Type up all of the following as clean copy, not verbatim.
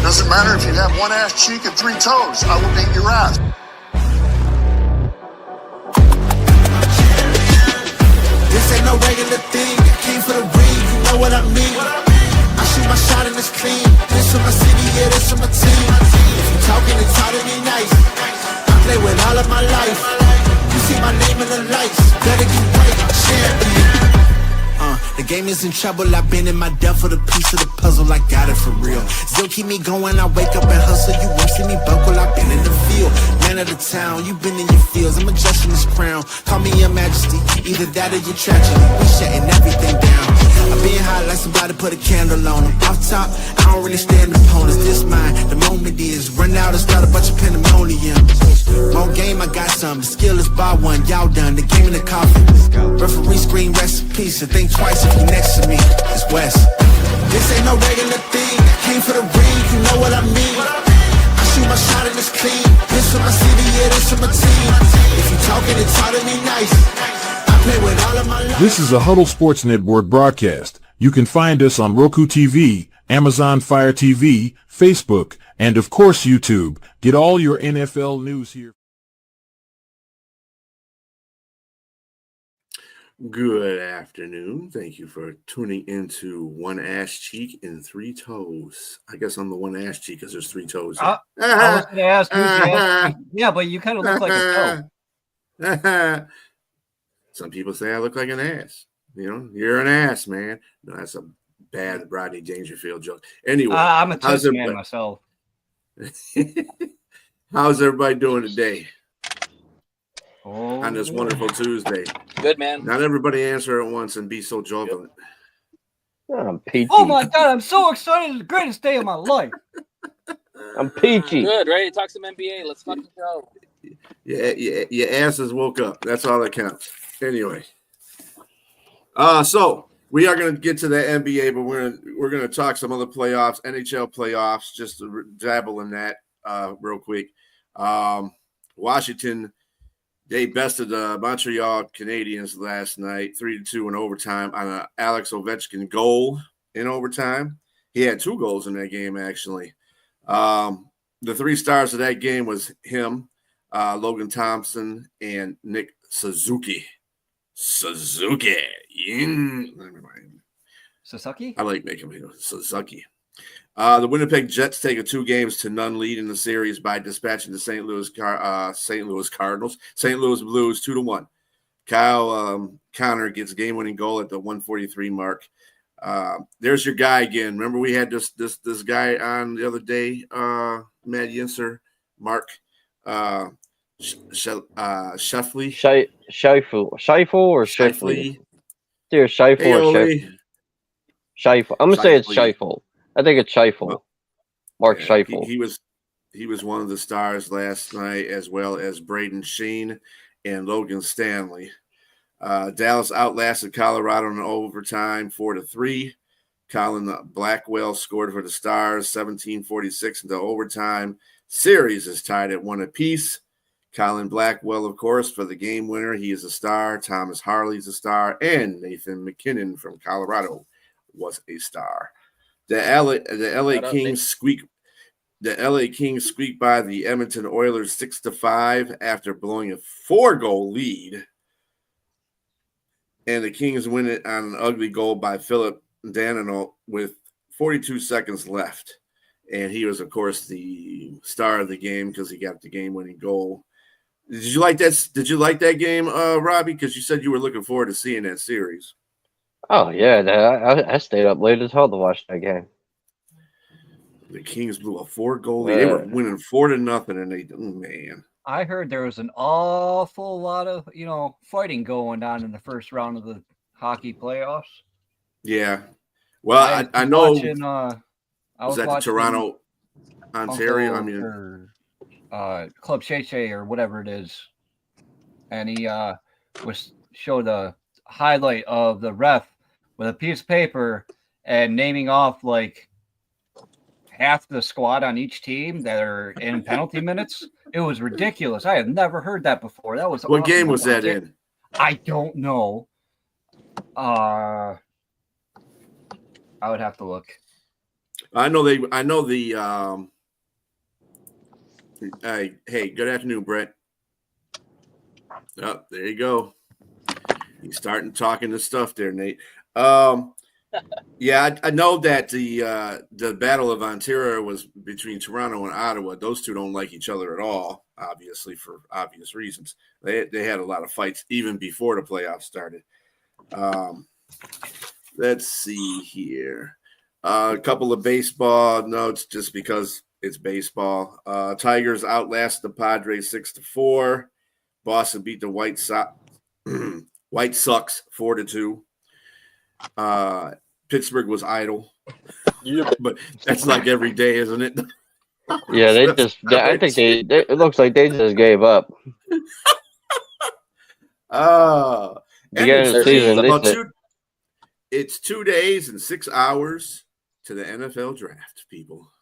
Doesn't matter if you have one ass cheek and three toes. I will beat your ass. This ain't no regular thing. I came for the ring, you know what I mean. I shoot my shot and it's clean. This for my city, yeah, this for my team. If you talking, it's hard to be nice. I play with all of my life. You see my name in the lights. Better get right, champion. The game is in trouble, I've been in my depth for the piece of the puzzle, I got it for real. Still keep me going, I wake up and hustle, you won't see me buckle, I've been in the field. Man of the town, you been in your fields, I'm adjusting this crown. Call me your majesty, either that or your tragedy, we shutting everything down. I've been hot like somebody put a candle on them. Off top, I don't really stand opponents, this mine, the moment is run out and start a bunch of pandemonium. More game, I got some, the skill is bar one, y'all done, the game in the coffin. Referee screen, rest in peace, and think twice if you next to me, it's West. This ain't no regular thing, I came for the ring, you know what I mean. I shoot my shot and it's clean, this for my city, yeah, this for my team. If you talking, it's hard to be nice. I play with all of my life. This is a Huddle Sports Network broadcast. You can find us on Roku TV, Amazon Fire TV, Facebook, and of course YouTube. Get all your NFL news here. Good afternoon. Thank you for tuning into One Ass Cheek and Three Toes. I guess I'm the one ass cheek because there's three toes. I was going to ask who's the ass cheek. Yeah, but you kind of look like a toe. Some people say I look like an ass. You know, you're an ass, man. No, that's a bad Rodney Dangerfield joke. Anyway, I'm a toast man myself. How's everybody doing today? Oh, on this wonderful Tuesday. Good, man. Not everybody answer at once and be so jubilant. I'm peachy. Oh my God, I'm so excited. It's the greatest day of my life. I'm peachy. Good, ready to talk some NBA. Let's fucking go. Yeah, your asses woke up. That's all that counts. Anyway. So we are going to get to the NBA, but we're going to talk some other playoffs, NHL playoffs, just to dabble in that real quick. Washington, they bested the Montreal Canadiens last night, 3-2 in overtime on an Alex Ovechkin goal in overtime. He had 2 goals in that game, actually. The 3 stars of that game was him, Logan Thompson, and Nick Suzuki. Suzuki. Sasaki? I like making him Suzuki. The Winnipeg Jets take a 2-0 lead in the series by dispatching the St. Louis Cardinals. St. Louis Blues 2-1. Kyle Connor gets game-winning goal at the 1:43 mark. There's your guy again. Remember we had this guy on the other day, Matt Yinser, Mark Sheffley. Sheffley. Dear Scheifele or Sheffley. Scheifele. I'm gonna say it's Scheifele. I think it's Scheifele. Mark Scheifele. He was one of the stars last night, as well as Braden Sheen and Logan Stanley. Dallas outlasted Colorado in overtime 4-3. Colin Blackwell scored for the Stars 17:46 into overtime. Series is tied at 1 apiece. Colin Blackwell, of course, for the game winner. He is a star. Thomas Harley's a star. And Nathan McKinnon from Colorado was a star. The LA Kings squeaked by the Edmonton Oilers 6-5 after blowing a 4-goal lead. And the Kings win it on an ugly goal by Philip Danino with 42 seconds left. And he was, of course, the star of the game because he got the game-winning goal. Did you like that? Did you like that game, Robbie? Because you said you were looking forward to seeing that series. Oh yeah, I stayed up late as hell to watch that game. The Kings blew a 4-goal lead. They were winning 4-0, and man. I heard there was an awful lot of fighting going on in the first round of the hockey playoffs. Yeah, well, I know. I was at Toronto, Ontario? Club Shay Shay or whatever it is, and he showed a highlight of the ref with a piece of paper and naming off like half the squad on each team that are in penalty minutes. It was ridiculous. I have never heard that before. That was what awesome. Game was that in? I don't know. I would have to look. I know the. Hey, good afternoon, Brett. Oh, there you go. He's starting talking this stuff there, Nate. Yeah, I know that the Battle of Ontario was between Toronto and Ottawa. Those two don't like each other at all, obviously, for obvious reasons. They had a lot of fights even before the playoffs started. Let's see here. A couple of baseball notes just because it's baseball. Tigers outlast the Padres 6-4. Boston beat the White Sox 4-2. Pittsburgh was idle, but that's like every day, isn't it? Yeah, they just. I think they. It looks like they just gave up. Beginning of the season, it's 2 days and 6 hours to the NFL draft, people.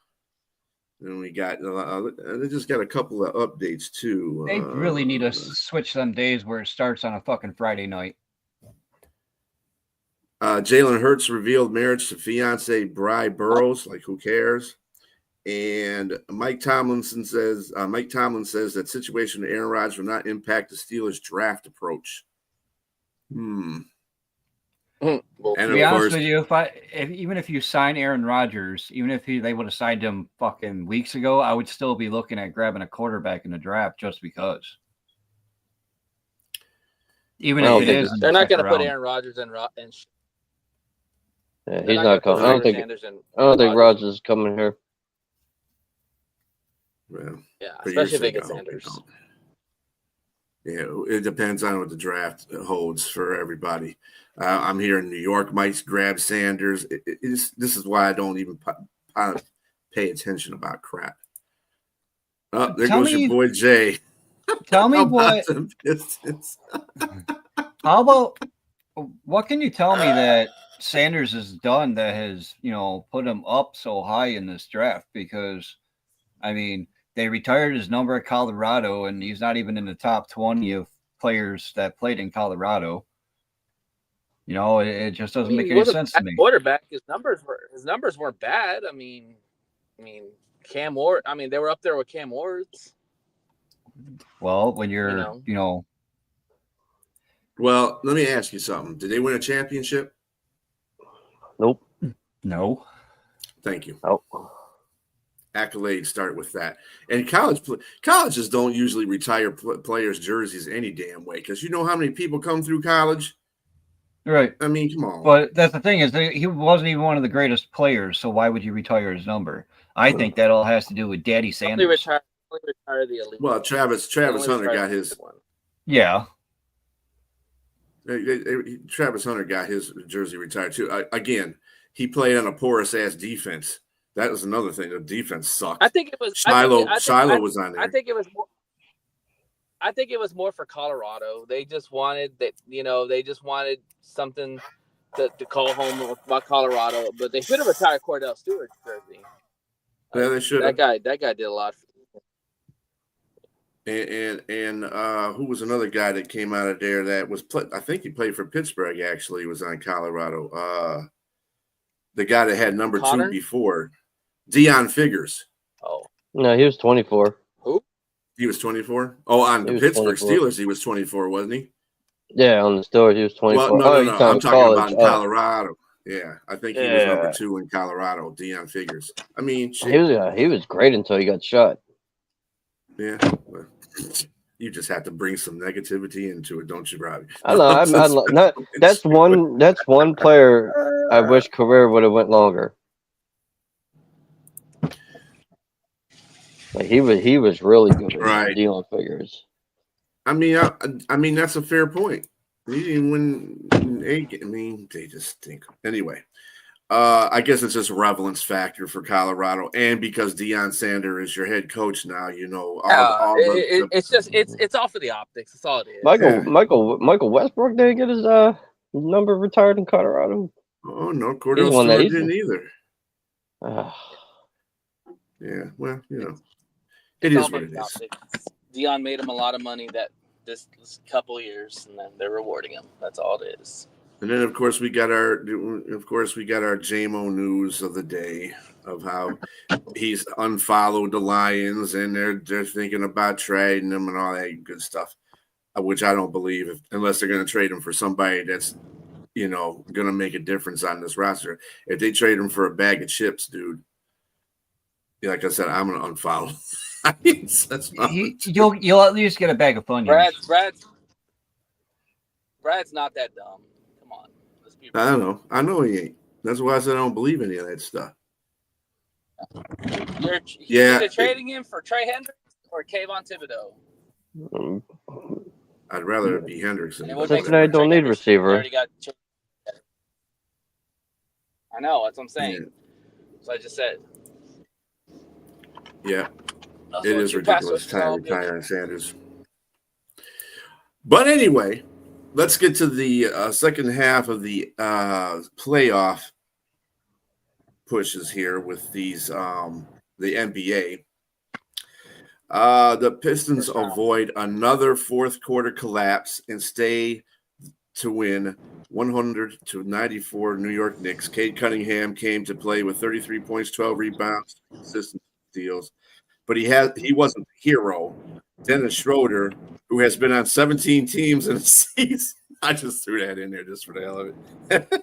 And we got. They just got a couple of updates too. They really need to switch them days where it starts on a fucking Friday night. Jalen Hurts revealed marriage to fiance Bri Burrows. Like, who cares? And Mike Tomlin says that situation with Aaron Rodgers will not impact the Steelers' draft approach. Well, and to be honest with you, even if you sign Aaron Rodgers, even if they would have signed him fucking weeks ago, I would still be looking at grabbing a quarterback in the draft just because. Even if it is, they're not going to put Aaron Rodgers in. Yeah, he's not coming. I don't think Rodgers is coming here. Well, yeah, especially if they get Sanders. Yeah, it depends on what the draft holds for everybody. I'm here in New York. Mike's grabbed Sanders. This is why I don't even pay attention about crap. Oh, there goes your boy Jay. Tell me what. How about what can you tell me that Sanders has done that has, put him up so high in this draft? Because, I mean, they retired his number at Colorado, and he's not even in the top 20 of players that played in Colorado. It just doesn't make any sense to me. Quarterback, his numbers weren't bad. I mean, Cam Ward. I mean, they were up there with Cam Ward's. Well, when you're, Well, let me ask you something. Did they win a championship? Nope. No. Thank you. Oh. Accolades start with that. And colleges don't usually retire players' jerseys any damn way because you know how many people come through college? Right. I mean, come on. But that's the thing is he wasn't even one of the greatest players, so why would you retire his number? I think that all has to do with Daddy Sanders. Only retire the elite. Well, Travis Hunter got his. Yeah. Travis Hunter got his jersey retired too. Again, he played on a porous ass defense. That was another thing. The defense sucked. I think it was Shiloh was on there. I think it was more. I think it was more for Colorado. They just wanted that. They just wanted something to call home about Colorado. But they should have retired Cordell Stewart's jersey. Yeah, they should. That guy did a lot. And who was another guy that came out of there that was I think he played for Pittsburgh. Actually, he was on Colorado. The guy that had number Connor? 2 before, Deion Figures. Oh no, he was 24. Who? He was 24. Oh, on the Pittsburgh 24. Steelers, he was 24, wasn't he? Yeah, on the Steelers, he was 24. Well, no. I'm talking about in Colorado. Yeah, I think he was number 2 in Colorado. Deion Figures. I mean, shit. He was great until he got shot. Yeah, well, you just have to bring some negativity into it, don't you, Robbie? I know. That's one player I wish career would have went longer. Like he was really good at Deion Figures. I mean that's a fair point. He didn't win 8. I mean, they just stink. Anyway, I guess it's just a relevance factor for Colorado, and because Deion Sanders is your head coach now, it's all for the optics. That's all it is. Michael Westbrook didn't get his number retired in Colorado. Oh no, Cordell Stewart didn't either. Yeah, well, it is what it is. Optics. Deion made him a lot of money this couple years, and then they're rewarding him. That's all it is. And then, of course, we got our JMO news of the day of how he's unfollowed the Lions and they're thinking about trading him and all that good stuff, which I don't believe unless they're going to trade him for somebody that's, going to make a difference on this roster. If they trade him for a bag of chips, dude, like I said, I'm going to unfollow. You'll at least get a bag of Funyuns. Brad's not that dumb. Come on. I don't know. I know he ain't. That's why I said I don't believe any of that stuff. You're either trading him for Trey Hendricks or Kayvon Thibodeau. I'd rather it be Hendricks. Cincinnati don't need receiver. I know. That's what I'm saying. Yeah. So I just said. Yeah. It is ridiculous retiring Sanders. But anyway, let's get to the second half of the playoff pushes here with these the NBA. The Pistons avoid another fourth quarter collapse and stay to win 100-94 New York Knicks. Cade Cunningham came to play with 33 points, 12 rebounds, consistent steals. But he wasn't the hero. Dennis Schroeder, who has been on 17 teams in a season. I just threw that in there just for the hell of it.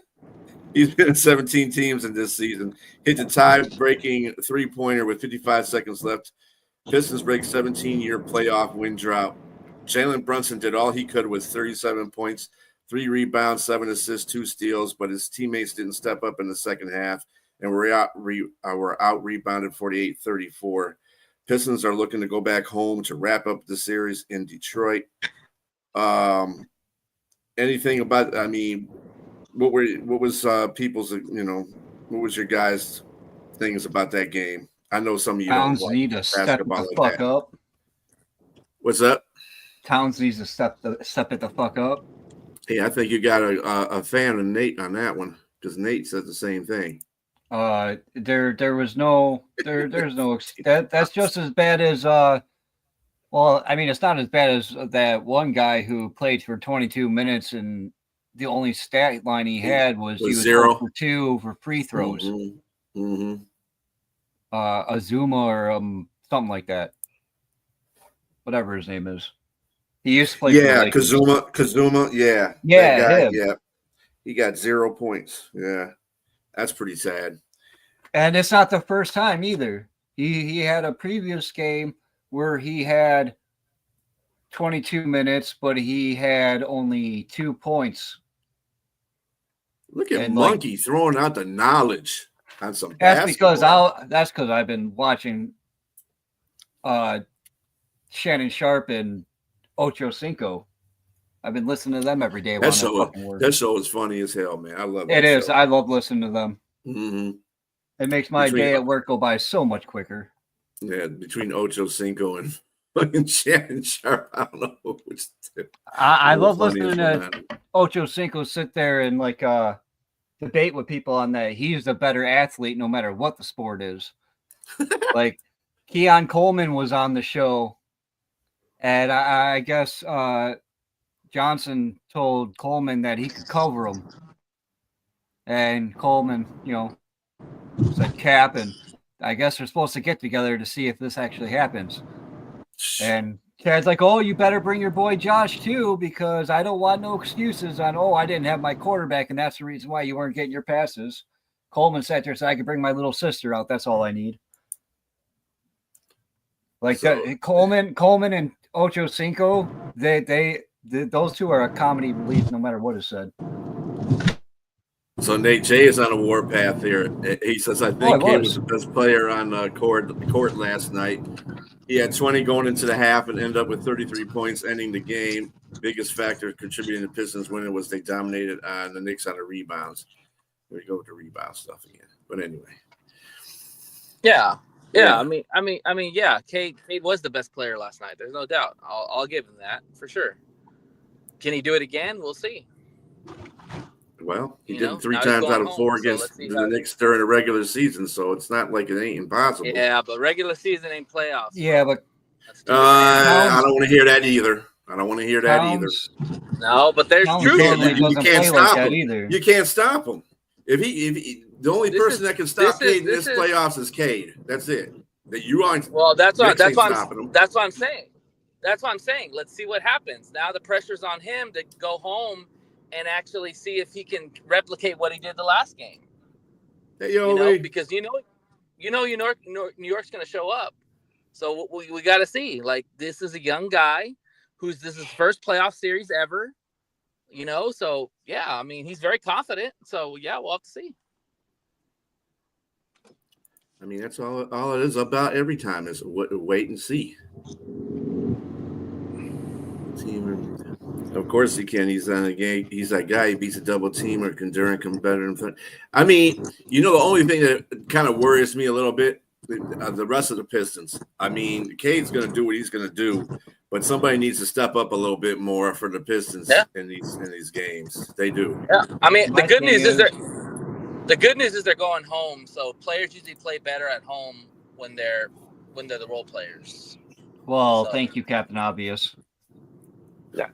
He's been in 17 teams in this season. Hit the tie-breaking three-pointer with 55 seconds left. Pistons break 17-year playoff win drought. Jalen Brunson did all he could with 37 points, 3 rebounds, 7 assists, 2 steals, but his teammates didn't step up in the second half and were out-rebounded 48-34. Pistons are looking to go back home to wrap up the series in Detroit. Anything about? I mean, what was people's? What was your guys' things about that game? I know some of you Towns need to step the fuck up. What's up? Towns needs to step it the fuck up. Hey, I think you got a fan of Nate on that one because Nate said the same thing. There's no that's just as bad as well, I mean, it's not as bad as that one guy who played for 22 minutes and the only stat line he had was he was 0 for 2 for free throws. Azuma or something like that. Whatever his name is. He used to play for Kazuma, yeah. Yeah, that guy, him. yeah. He got 0 points. Yeah. That's pretty sad. And it's not the first time either. He had a previous game where he had 22 minutes, but he had only 2 points. Look at Monkey throwing out the knowledge on some That's basketball. That's because I've been watching Shannon Sharp and Ocho Cinco. I've been listening to them every day. That show is funny as hell, man. I love it. It is. I love listening to them. Mm-hmm. It makes my day at work go by so much quicker. Yeah, between Ocho Cinco and Shannon Sharp, I don't know which two. I love listening to Ocho Cinco sit there and debate with people on that. He's the better athlete no matter what the sport is. Like Keon Coleman was on the show, and I guess Johnson told Coleman that he could cover him, and Coleman, said cap, and I guess they're supposed to get together to see if this actually happens. And Chad's like, oh, you better bring your boy Josh too, because I don't want no excuses on, I didn't have my quarterback, and that's the reason why you weren't getting your passes. Coleman sat there and said, I could bring my little sister out. That's all I need. Coleman and Ocho Cinco, those two are a comedy relief no matter what is said. So Nate Jay is on a warpath here. He says, I think he was the best player on court last night. He had 20 going into the half and ended up with 33 points ending the game. Biggest factor contributing to Pistons winning was they dominated on the Knicks on the rebounds. Here we go with the rebound stuff again. But anyway. Yeah. I mean, yeah. Cade was the best player last night. There's no doubt. I'll give him that for sure. Can he do it again? We'll see. Well, he did it 3 times out of 4 against the Knicks during the regular season, so it's not like it ain't impossible. Yeah, but regular season ain't playoffs. Yeah, but I don't want to hear that either. I don't want to hear that either. No, but there's Towns truth. normally You doesn't can't play like stop that him. either. You can't stop him. If he the only person that can stop Cade in this playoffs is Cade. That's it. That you aren't. Well, that's what stopping him. That's what I'm saying. That's what I'm saying. Let's see what happens. Now the pressure's on him to go home and actually see if he can replicate what he did the last game. Hey, because New York's going to show up. So we got to see. Like, this is a young guy this is his first playoff series ever. So yeah, I mean, he's very confident. So yeah, we'll have to see. I mean, that's all it is about every time is wait and see. Of course he can. He's on a game. He's that guy. He beats a double team or can better. I mean, the only thing that kind of worries me a little bit, the rest of the Pistons. I mean, Cade's going to do what he's going to do, but somebody needs to step up a little bit more for the Pistons in these games. They do. Yeah, I mean, the good news is they're going home. So players usually play better at home when they're the role players. Well, thank you, Captain Obvious. Yeah.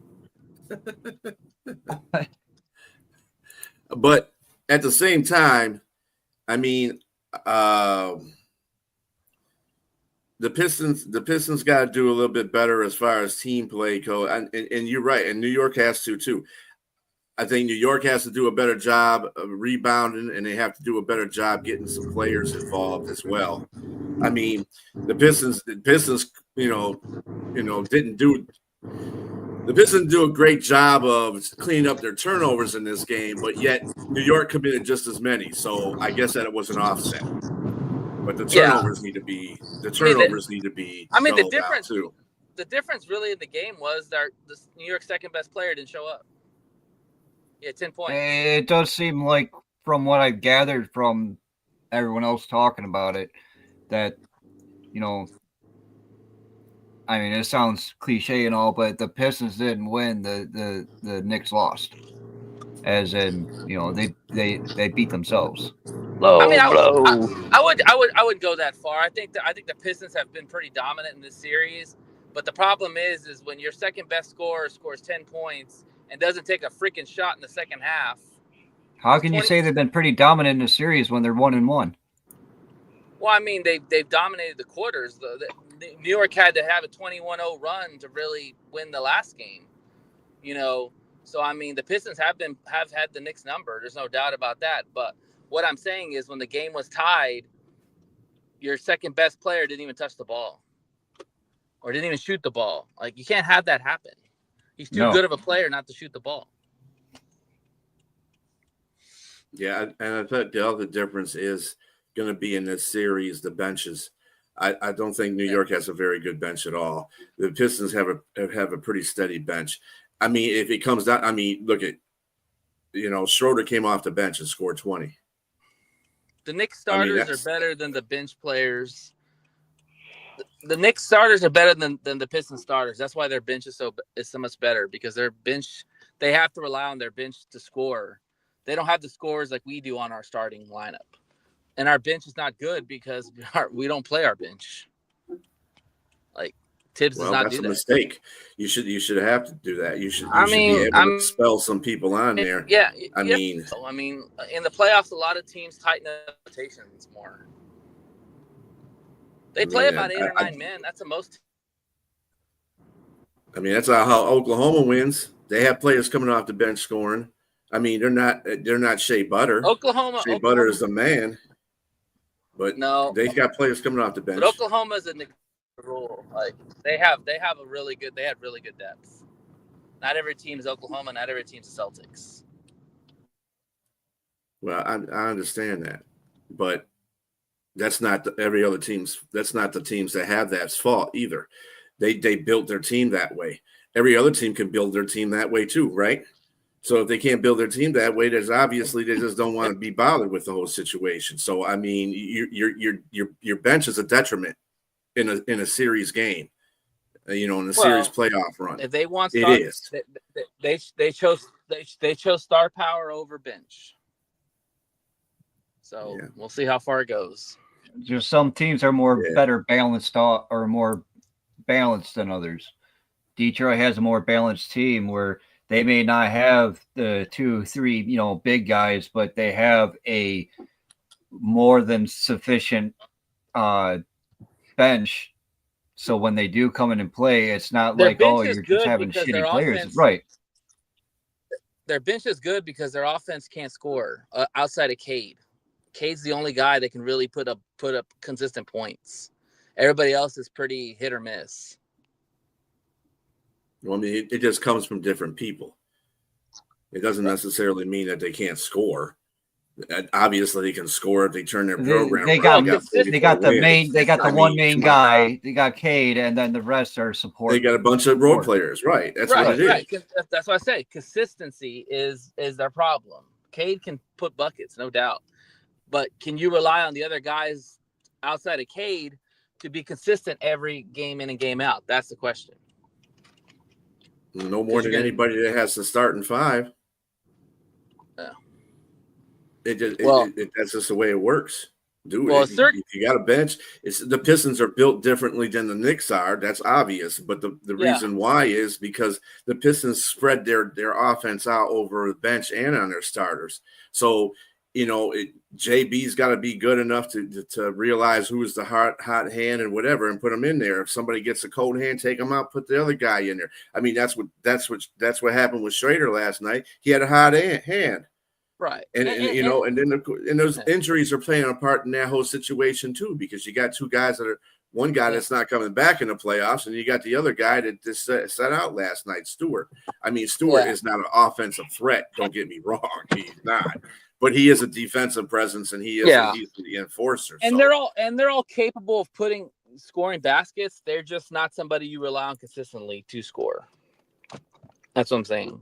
But at the same time, I mean, the Pistons got to do a little bit better as far as team play goes, and you're right, and New York has to too. I think New York has to do a better job of rebounding, and they have to do a better job getting some players involved as well. I mean, the Pistons, didn't do. The Pistons do a great job of cleaning up their turnovers in this game, but yet New York committed just as many. So I guess that it was an offset. But the turnovers need to be. I mean, the difference too. The difference really in the game was the New York's second best player didn't show up. Yeah, 10 points. It does seem like, from what I've gathered from everyone else talking about it, that I mean, it sounds cliche and all, but the Pistons didn't win. The Knicks lost, as in they beat themselves. Low, I mean, blow. I would go that far. I think the Pistons have been pretty dominant in this series, but the problem is when your second best scorer scores 10 points and doesn't take a freaking shot in the second half. How can you say they've been pretty dominant in the series when they're 1-1? Well, I mean, they've dominated the quarters. The New York had to have a 21-0 run to really win the last game. So I mean, the Pistons have had the Knicks number. There's no doubt about that. But what I'm saying is, when the game was tied, your second best player didn't even touch the ball, or didn't even shoot the ball. Like, you can't have that happen. He's too good of a player not to shoot the ball. Yeah, and I thought the other difference is going to be in this series, the benches. I don't think New York has a very good bench at all. The Pistons have a pretty steady bench. I mean, if it comes down, I mean, look at, Schroeder came off the bench and scored 20. The Knicks starters are better than the bench players. The Knicks starters are better than the Pistons starters. That's why their bench is so much better, because their bench, they have to rely on their bench to score. They don't have the scores like we do on our starting lineup. And our bench is not good because we don't play our bench. Like, Tibbs does not do that. That's a mistake. You should have to do that. You should be able to expel some people on there. Yeah. I mean, in the playoffs, a lot of teams tighten up rotations more. They play about 8 or 9 men. That's the most. I mean, that's how Oklahoma wins. They have players coming off the bench scoring. I mean, they're not Shea Butter. Oklahoma Butter is the man. But no, they've got players coming off the bench. But Oklahoma's a rule. Like, they had really good depth. Not every team is Oklahoma. Not every team is the Celtics. Well, I understand that, but that's not every other team's. That's not the teams that have that's fault either. They built their team that way. Every other team can build their team that way too, right? So if they can't build their team that way, there's obviously they just don't want to be bothered with the whole situation. So I mean, your bench is a detriment in a series game, in a series playoff run. If they want, it is. They chose star power over bench. So we'll see how far it goes. Just some teams are better balanced or more balanced than others. Detroit has a more balanced team where they may not have the 2-3, big guys, but they have a more than sufficient bench. So when they do come in and play, it's not Their like, bench oh, is you're just good having because shitty their players. offense, Right. Their bench is good because their offense can't score outside of Cade. Cade's the only guy that can really put up consistent points. Everybody else is pretty hit or miss. Well, I mean, it just comes from different people. It doesn't necessarily mean that they can't score. Obviously, they can score if they turn their program. They got the one main guy. They got Cade, and then the rest are support. They got a bunch of role players, right? That's what it is. Right. That's what I say. Consistency is their problem. Cade can put buckets, no doubt, but can you rely on the other guys outside of Cade to be consistent every game in and game out? That's the question. No more than anybody that has to start in 5. Yeah. That's just the way it works. If you got a bench, the Pistons are built differently than the Knicks are. That's obvious. But the reason why is because the Pistons spread their offense out over the bench and on their starters. So, JB's got to be good enough to realize who's the hot hand and whatever, and put them in there. If somebody gets a cold hand, take them out, put the other guy in there. I mean, that's what happened with Schrader last night. He had a hot hand. Right. And those injuries are playing a part in that whole situation too, because you got two guys one guy that's not coming back in the playoffs, and you got the other guy that just set out last night, Stewart. I mean, Stewart is not an offensive threat. Don't get me wrong. He's not. But he is a defensive presence, and he's the enforcer. And they're all capable of scoring baskets. They're just not somebody you rely on consistently to score. That's what I'm saying.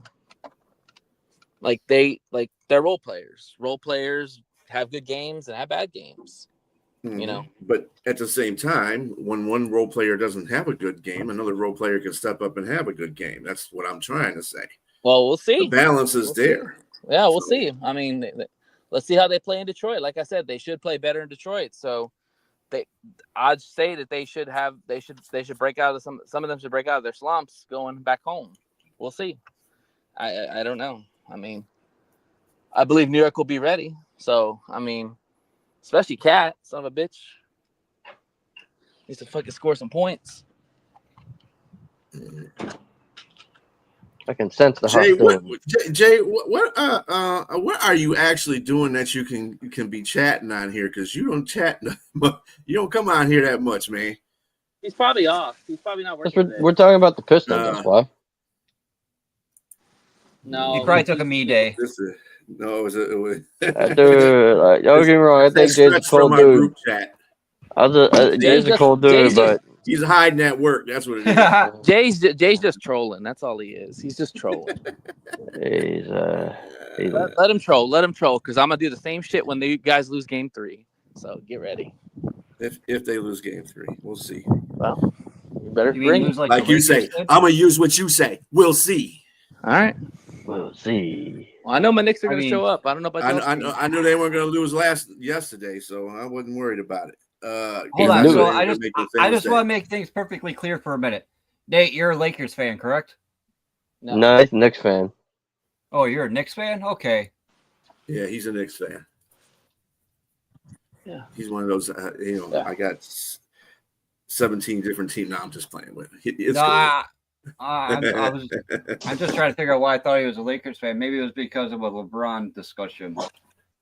They're role players. Role players have good games and have bad games. Mm-hmm. But at the same time, when one role player doesn't have a good game, another role player can step up and have a good game. That's what I'm trying to say. Well, we'll see. The balance is there. Yeah, we'll see. I mean, let's see how they play in Detroit. Like I said, they should play better in Detroit. So I'd say that they should break out of some of them should break out of their slumps going back home. We'll see. I don't know. I mean, I believe New York will be ready. So, I mean, especially Cat, son of a bitch. Needs to fucking score some points. I can sense the Jay, what are you actually doing that you can be chatting on here? Because you don't chat, you don't come on here that much, man. He's probably off. He's probably not working. We're talking about the Pistons. That's why. No, he probably took a me day. It was dude, don't get me wrong. I think Jay's a cool dude. Jay's a cool dude, but he's hiding at work. That's what it is. Jay's just trolling. That's all he is. He's just trolling. Let him troll. Let him troll. Because I'm gonna do the same shit when the guys lose Game 3. So get ready. If they lose Game 3, we'll see. Well, you better bring like you say. I'm gonna use what you say. We'll see. All right. We'll see. Well, I know my Knicks are going to show up. I don't know about I knew they weren't going to lose yesterday, so I wasn't worried about it. Hold on. So I just want to make things perfectly clear for a minute. Nate, you're a Lakers fan, correct? No, he's a Knicks fan. Oh, you're a Knicks fan? Okay. Yeah, he's a Knicks fan. Yeah. He's one of those, I got 17 different teams. Now I'm just playing with it. It's cool. I'm just trying to figure out why I thought he was a Lakers fan. Maybe it was because of a LeBron discussion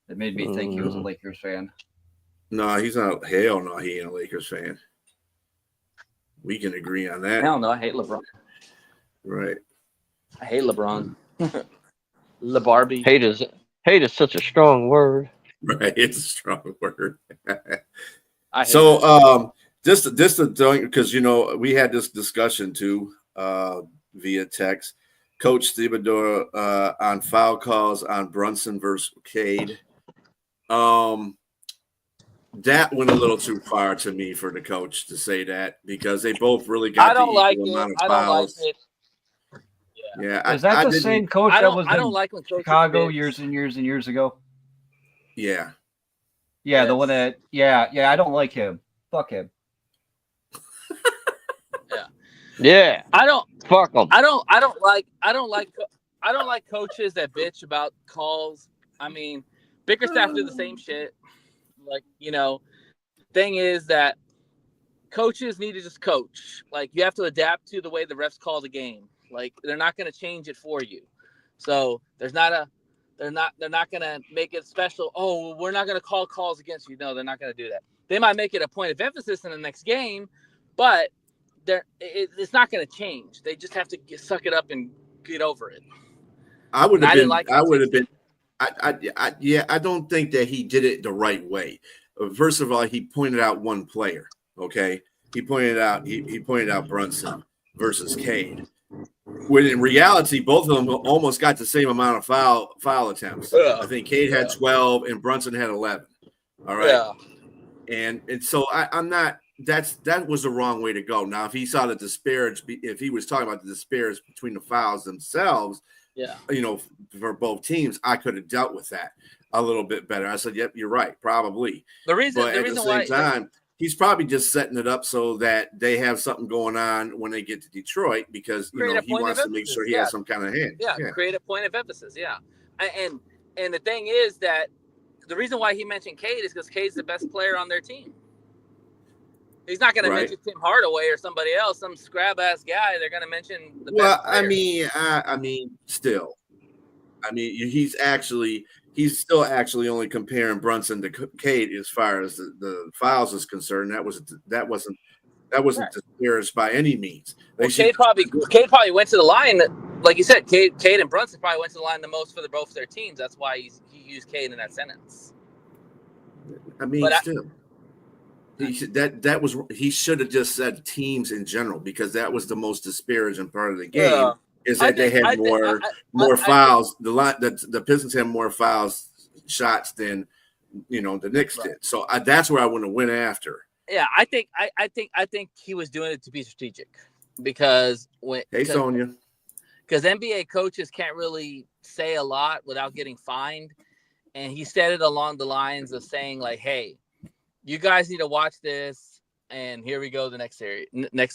that made me think he was a Lakers fan. No, he's not. Hell no, he ain't a Lakers fan. We can agree on that. Hell no, I hate LeBron. Right. I hate LeBron. LeBarbie. Hate is such a strong word. Right, it's a strong word. Just because we had this discussion too via text. Coach Thibodeau on foul calls on Brunson versus Cade. That went a little too far to me for the coach to say that, because they both really got the equal amount of fouls. Yeah, is that the same coach that was in Chicago years and years and years ago? Yeah. Yeah, the one that I don't like him. Fuck him. Yeah. I don't Fuck them. I don't like coaches that bitch about calls. I mean, Bickerstaff did the same shit. Like, thing is that coaches need to just coach. Like, you have to adapt to the way the refs call the game. Like, they're not going to change it for you. So they're not going to make it special. Oh, we're not going to call calls against you. No, they're not going to do that. They might make it a point of emphasis in the next game, but it's not going to change. They just have to suck it up and get over it. I would have been. I don't think that he did it the right way. First of all, he pointed out one player. Okay, he pointed out Brunson versus Cade. When in reality, both of them almost got the same amount of foul attempts. I think Cade had 12 and Brunson had 11. All right. Yeah. And so I'm not. That was the wrong way to go. Now, if he saw the disparage, if he was talking about the disparage between the fouls themselves, for both teams, I could have dealt with that a little bit better. I said, "Yep, you're right, probably." But at the same time, he's probably just setting it up so that they have something going on when they get to Detroit because he wants to make sure he has some kind of hand. Yeah, create a point of emphasis. Yeah, and the thing is that the reason why he mentioned Cade is because Cade's the best player on their team. He's not going to mention Tim Hardaway or somebody else, some scrab ass guy. They're going to mention the best player. I mean, still, he's still actually only comparing Brunson to Cade as far as the fouls is concerned. That wasn't disparaged by any means. Cade probably went to the line. Like you said, Cade and Brunson probably went to the line the most for both their teams. That's why he used Cade in that sentence. Still. He should have just said teams in general because that was the most disparaging part of the game. They had more fouls. The Pistons had more fouls shots than the Knicks did. So that's where I want to win after. Yeah, I think he was doing it to be strategic because Sonia, because NBA coaches can't really say a lot without getting fined, and he said it along the lines of saying like, "Hey, you guys need to watch this, and here we go the next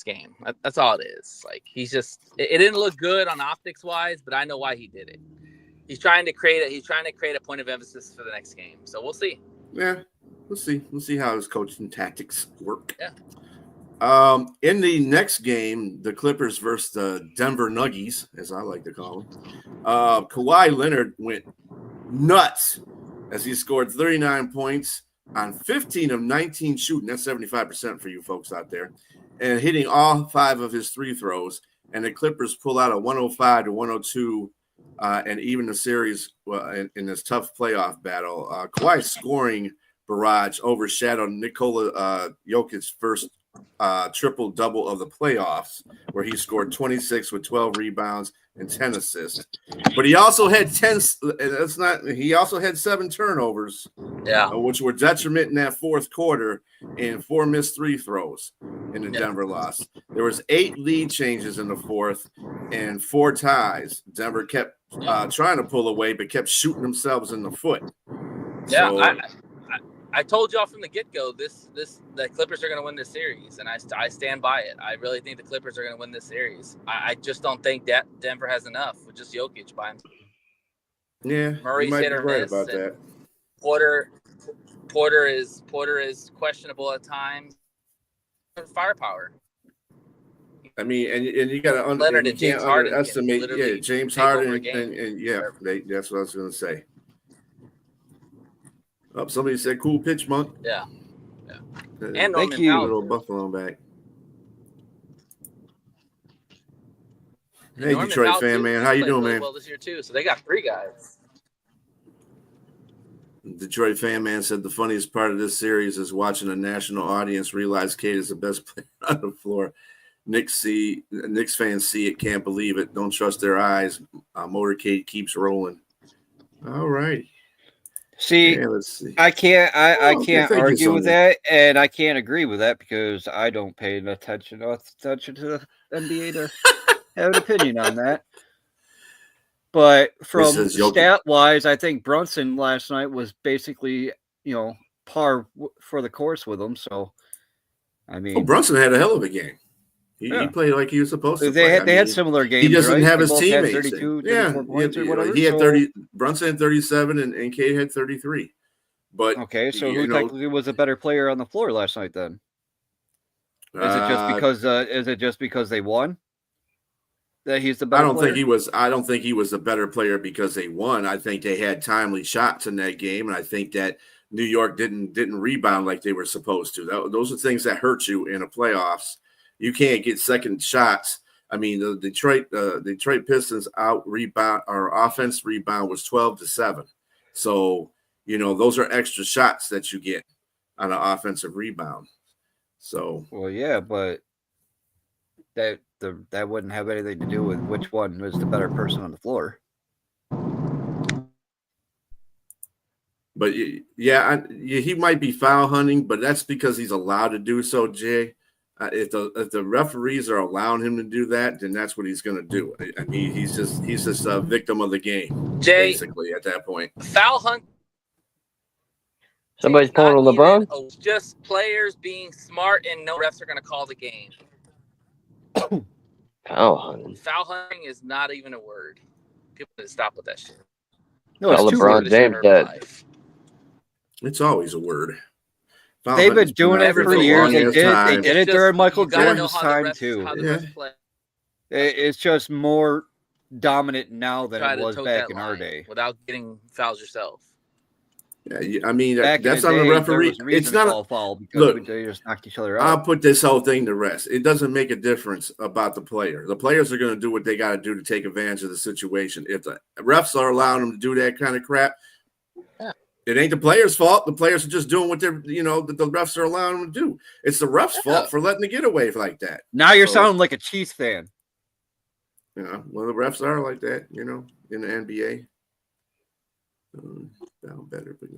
game." That's all it is. Like it didn't look good on optics wise, but I know why he did it. He's trying to create a point of emphasis for the next game. So we'll see. Yeah, we'll see. We'll see how his coaching tactics work. Yeah. In the next game, the Clippers versus the Denver Nuggets, as I like to call them, Kawhi Leonard went nuts as he scored 39 points. On 15 of 19 shooting, that's 75% for you folks out there, and hitting all 5 of his free throws. And the Clippers pull out a 105-102 and even the series in this tough playoff battle. Kawhi's scoring barrage overshadowed Nikola Jokic's first triple-double of the playoffs, where he scored 26 with 12 rebounds and 10 assists. But he also had 7 turnovers, which were detriment in that fourth quarter, and 4 missed free throws in the Denver loss. There was 8 lead changes in the fourth and 4 ties. Denver kept trying to pull away, but kept shooting themselves in the foot. Yeah, so, I told y'all from the get-go the Clippers are going to win this series, and I stand by it. I really think the Clippers are going to win this series. I just don't think that Denver has enough with just Jokic by himself. Yeah, Murray's hit or miss. About that. Porter is questionable at times. Firepower. I mean, and you got to underestimate. Yeah, James Harden, and that's what I was going to say. Oh, somebody said cool pitch, Monk. Yeah. And thank you. Little Buffalo back. Hey, Norman Detroit fan, man. How you doing, man? Well, this year too. So they got 3 guys. Detroit fan, man, said the funniest part of this series is watching a national audience realize Cade is the best player on the floor. Knicks fans see it, can't believe it. Don't trust their eyes. Motorcade keeps rolling. All right. See, I can't argue with that, and I can't agree with that because I don't pay attention to the NBA to have an opinion on that. But from stat wise, I think Brunson last night was basically, par for the course with him. So, I mean, Brunson had a hell of a game. He played like he was supposed to. They play. had similar games. He doesn't right? have They his both had teammates. 32, 34 points or whatever. He had 30. Brunson had 37, and Cade had 33. But okay, so who technically was a better player on the floor last night? Then is it just because they won that he's the better? I don't think he was the better player because they won. I think they had timely shots in that game, and I think that New York didn't rebound like they were supposed to. Those are things that hurt you in the playoffs. You can't get second shots. I mean, the Detroit Pistons out rebound, our offense rebound was 12-7. So, those are extra shots that you get on an offensive rebound. So, well, yeah, but that wouldn't have anything to do with which one was the better person on the floor. But he might be foul hunting, but that's because he's allowed to do so, Jay. If the referees are allowing him to do that, then that's what he's going to do. I mean, he's just a victim of the game, Jay, basically at that point. Foul hunt. Somebody's pulling on LeBron. It's just players being smart, and no refs are going to call the game. Foul hunting. Foul hunting is not even a word. People need to stop with that shit. No, it's LeBron James dead. It's always a word. Foul They've been hunting's doing it for years. They did it during Michael Jordan's time too. It's just more dominant now than it was back in our day. Without getting fouls yourself. Yeah, I mean, that's on the referee. It's not a foul because they just knocked each other out. I'll put this whole thing to rest. It doesn't make a difference about the player. The players are going to do what they got to do to take advantage of the situation. If the refs are allowing them to do that kind of crap, it ain't the players' fault. The players are just doing what they're, that the refs are allowing them to do. It's the refs' fault for letting it get away like that. Now you're sounding like a Chiefs fan. Well, the refs are like that, in the NBA. Sound better, but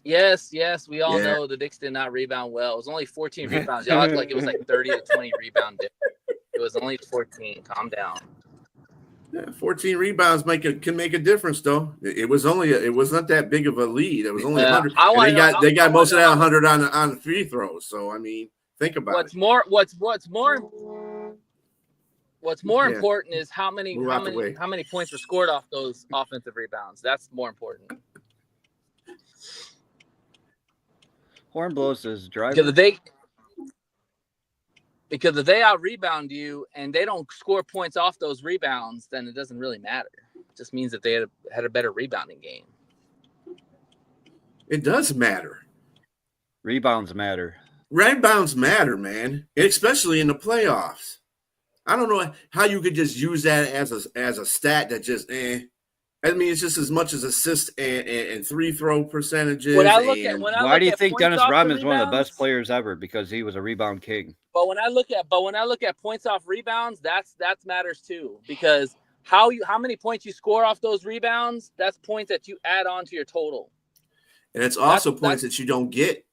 Yes, we all know the Knicks did not rebound well. It was only 14 rebounds. Y'all act like it was like 30 to 20 rebound difference. It was only 14. Calm down. Yeah, 14 rebounds can make a difference, though. It wasn't that big of a lead. It was only 100. They got most of that 100 on the free throws. So I mean, think about what's it. What's more important is how many points were scored off those offensive rebounds. That's more important. Horn blows his driver. Because if they out rebound you and they don't score points off those rebounds, then it doesn't really matter. It just means that they had a better rebounding game. It does matter. Rebounds matter. Rebounds matter, man, especially in the playoffs. I don't know how you could just use that as a stat that just I mean, it's just as much as assists and free throw percentages. Why do you think Dennis Rodman is one of the best players ever? Because he was a rebound king. But when I look at points off rebounds, that matters too. Because how many points you score off those rebounds, that's points that you add on to your total. And it's also points that you don't get.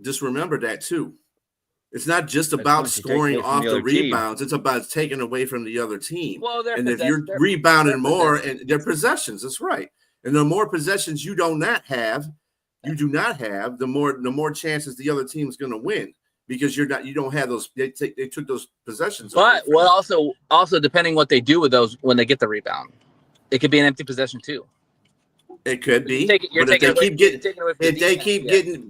Just remember that too. It's not just about scoring off the rebounds. It's about taking away from the other team. Well, and if you're rebounding more, and their possessions, that's right. And the more possessions you do not have, the more chances the other team's going to win because you don't have those. They took those possessions. But also depending what they do with those when they get the rebound, it could be an empty possession too. It could be.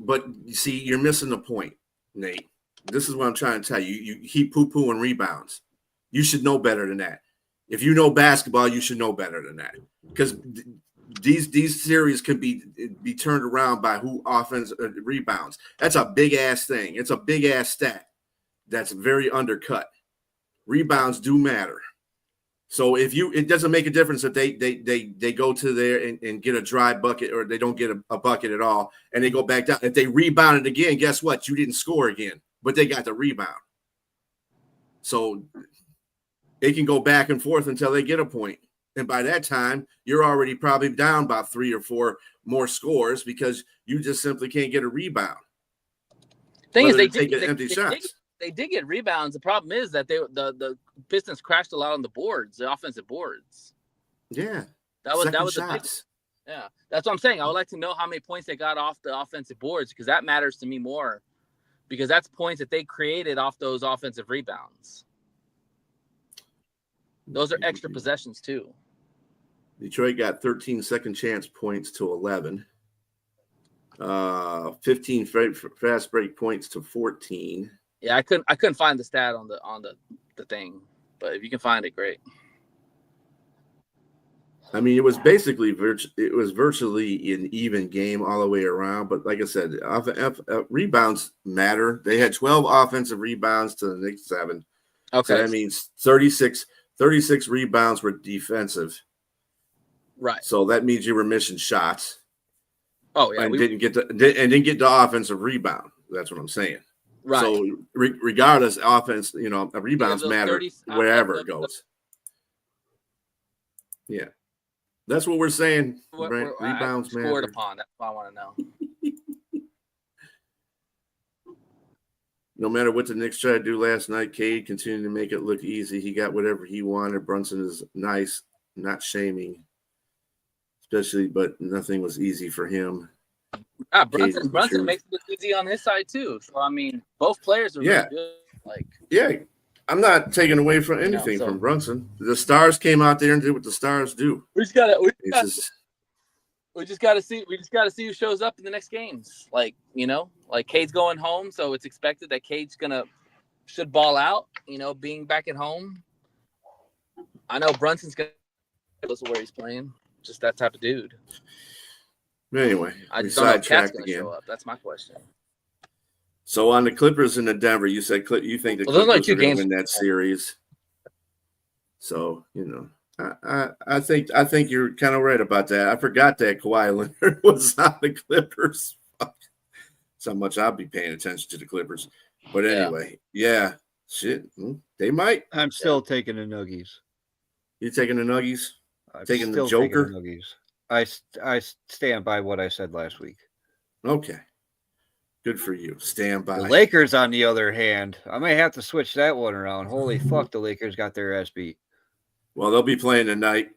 But you see, you're missing the point, Nate. This is what I'm trying to tell you. You keep poo-pooing rebounds. You should know better than that. If you know basketball, you should know better than that. Because these series could be turned around by who offense rebounds. That's a big-ass thing. It's a big-ass stat that's very undercut. Rebounds do matter. So it doesn't make a difference if they go to there and get a dry bucket or they don't get a bucket at all and they go back down. If they rebound it again, guess what? You didn't score again. But they got the rebound. So it can go back and forth until they get a point. And by that time, you're already probably down about 3 or 4 more scores because you just simply can't get a rebound. Thing is, they did get rebounds. The problem is that the Pistons crashed a lot on the boards, the offensive boards. Yeah. That was the big, yeah. That's what I'm saying. I would like to know how many points they got off the offensive boards because that matters to me more. Because that's points that they created off those offensive rebounds. Those are extra possessions too. Detroit got 13 second chance points to 11. 15 fast break points to 14. Yeah, I couldn't find the stat on the thing, but if you can find it, great. I mean, it was basically virtually an even game all the way around. But like I said, rebounds matter. They had 12 offensive rebounds to the Knicks 7. Okay, so that means 36 rebounds were defensive. Right. So that means you were missing shots. Oh yeah, and didn't get the offensive rebound. That's what I'm saying. Right. So regardless, offense, rebounds matter wherever it goes. Yeah, that's what we're saying. Rebounds matter. Scored upon. That's what I want to know. No matter what the Knicks tried to do last night, Cade continued to make it look easy. He got whatever he wanted. Brunson is nice, not shaming. Especially, but nothing was easy for him. Brunson makes it look easy on his side too. So I mean, both players are really good. I'm not taking away from anything from Brunson. The Stars came out there and did what the Stars do. We just gotta see who shows up in the next games. Like Cade's going home, so it's expected that Cade's should ball out. Being back at home. I know Brunson's gonna listen where he's playing. Just that type of dude. Anyway, I just don't know if Cat's going to show up. That's my question. So on the Clippers and the Denver, you said you think the Clippers are going to win that series. So I think you're kind of right about that. I forgot that Kawhi Leonard was on the Clippers. That's how much I'll be paying attention to the Clippers. But anyway, shit, they might. I'm still taking the Nuggies. You taking the Nuggies? Taking the Joker? Taking the Nuggies. I stand by what I said last week. Okay. Good for you. Stand by. The Lakers, on the other hand, I may have to switch that one around. Holy fuck, the Lakers got their ass beat. Well, they'll be playing tonight.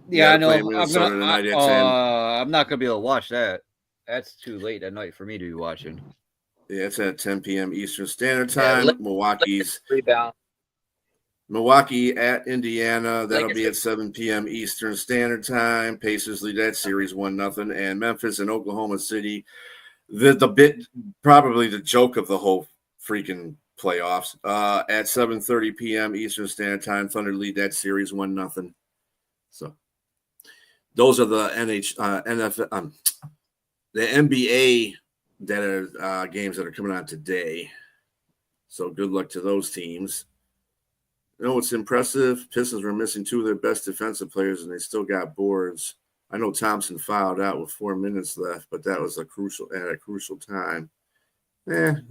Yeah, I know. I'm not going to be able to watch that. That's too late at night for me to be watching. Yeah, it's at 10 p.m. Eastern Standard Time. Milwaukee's rebound. Milwaukee at Indiana. That'll be at 7 p.m. Eastern Standard Time. Pacers lead that series 1-0. And Memphis and Oklahoma City, probably the joke of the whole freaking playoffs. At 7:30 p.m. Eastern Standard Time, Thunder lead that series 1-0. So those are the NFL, the NBA games that are coming out today. So good luck to those teams. It's impressive. Pistons were missing two of their best defensive players, and they still got boards. I know Thompson fouled out with 4 minutes left, but that was at a crucial time. The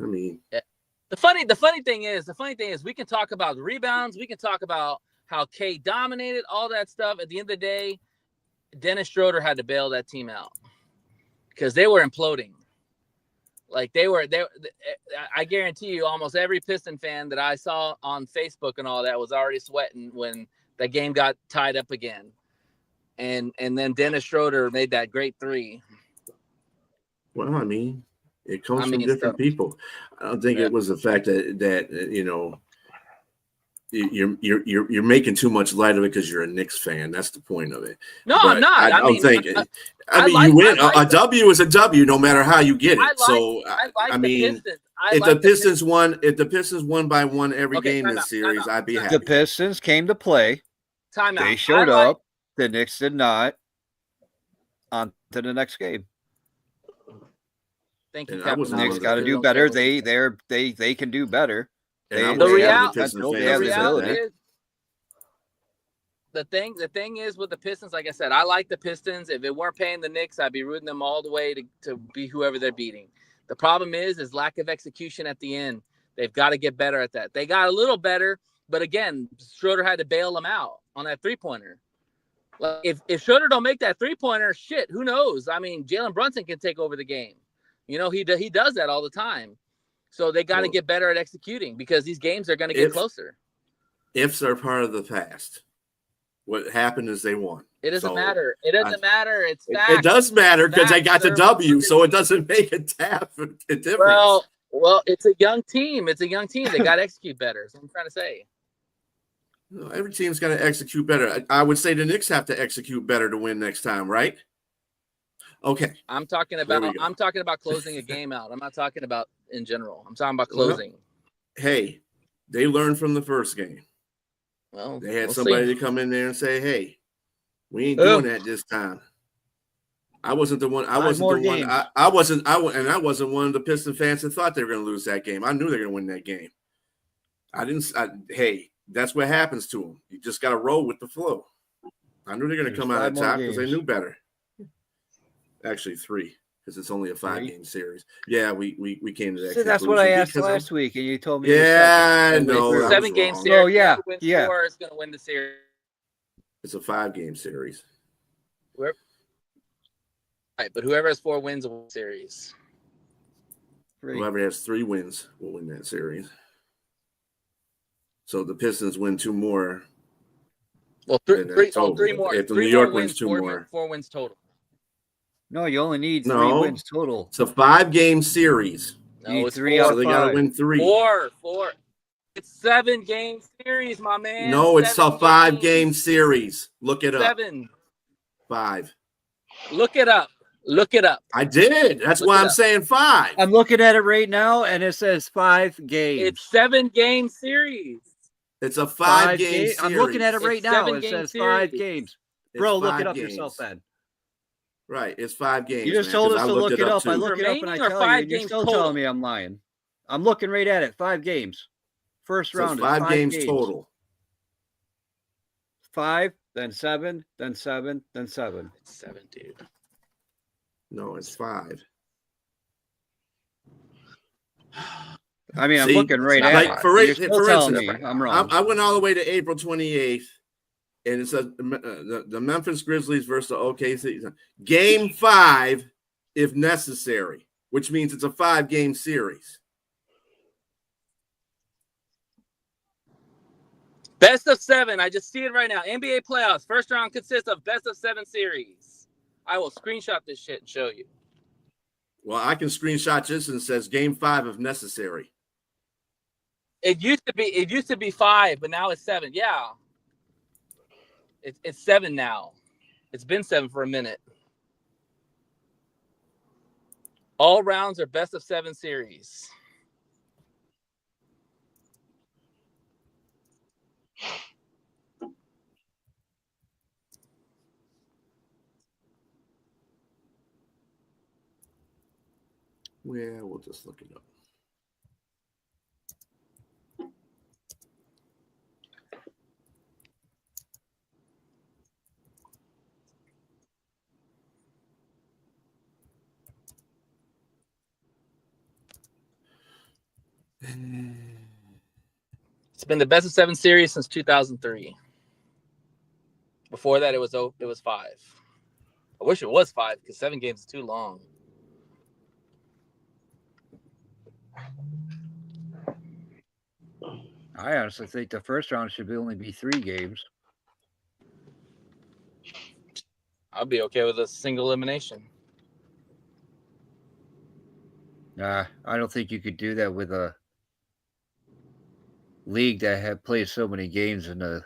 funny thing is we can talk about the rebounds, we can talk about how K dominated, all that stuff. At the end of the day, Dennis Schroeder had to bail that team out because they were imploding. Like I guarantee you, almost every Piston fan that I saw on Facebook and all that was already sweating when that game got tied up again. And then Dennis Schroeder made that great three. Well, it comes from different people. I don't think it was the fact that you're making too much light of it because you're a Knicks fan. That's the point of it. No, I'm not. I don't think. You win. A W is a W, no matter how you get it. If the Pistons won by one every game this series, I'd be happy. The Pistons came to play. Timeout. They showed up. The Knicks did not. On to the next game. Thank you. The Knicks got to do better. They can do better. The thing is with the Pistons, like I said, I like the Pistons. If it weren't paying the Knicks, I'd be rooting them all the way to be whoever they're beating. The problem is lack of execution at the end. They've got to get better at that. They got a little better, but again, Schroeder had to bail them out on that three-pointer. Like if Schroeder don't make that three-pointer, shit, who knows? Jalen Brunson can take over the game. He does that all the time. So they got to get better at executing because these games are going to get closer. Ifs are part of the past. What happened is they won. It doesn't matter. It doesn't matter. It's facts. It does matter because they got the W, so it doesn't make a difference. Well, it's a young team. They got to execute better. That's what I'm trying to say. No, every team's got to execute better. I would say the Knicks have to execute better to win next time, right? Okay. I'm talking about closing a game out. I'm not talking about in general. I'm talking about closing. Well, hey, they learned from the first game. Well, they had somebody to come in there and say, "Hey, we ain't doing that this time." I wasn't the one. I wasn't one of the Piston fans that thought they were going to lose that game. I knew they were going to win that game. Hey, that's what happens to them. You just got to roll with the flow. I knew they're going to come out on top because they knew better. Actually, 3, because it's only a 5-game series. Yeah, we came to that. So that's what I asked last week, and you told me. Yeah, I know. 7-game series. Oh yeah, yeah. 4 is going to win the series. It's a 5-game series. Right, but whoever has 4 wins will win the series. Whoever has 3 wins will win that series. So the Pistons win 2 more. Well, 3 more. If New York wins 2 more, 4 wins total. No, you only need 3 wins total. It's a 5-game series. No, it's 3 out of 5. So they got to win 3. 4. It's 7-game series, my man. No, it's a 5-game series. Look it up. 7. 5. Look it up. I did. That's why I'm saying 5. I'm looking at it right now, and it says 5 games. It's 7-game series. It's a 5-game series. I'm looking at it right now. It says 5 games. Bro, look it up yourself then. Right, it's 5 games. You just told us to look it up. I look it up and I tell you, and you're still telling me I'm lying. I'm looking right at it. 5 games. First round is 5 games total. 5, then 7, then 7, then 7. It's 7, dude. No, it's 5. I mean, I'm looking right at it. For instance, I'm wrong. I went all the way to April 28th. And it says the Memphis Grizzlies versus the OAC3T. Game 5, if necessary, which means it's a 5-game series. Best of 7. I just see it right now. NBA playoffs. First round consists of best of 7 series. I will screenshot this shit and show you. Well, I can screenshot this and it says game 5 if necessary. It used to be 5, but now it's 7. Yeah. It's 7 now. It's been 7 for a minute. All rounds are best of 7 series. Yeah, we'll just look it up. It's been the best of 7 series since 2003. Before that, it was 5. I wish it was 5 because 7 games is too long. I honestly think the first round should only be 3 games. I'll be okay with a single elimination. Nah, I don't think you could do that with a league that had played so many games in the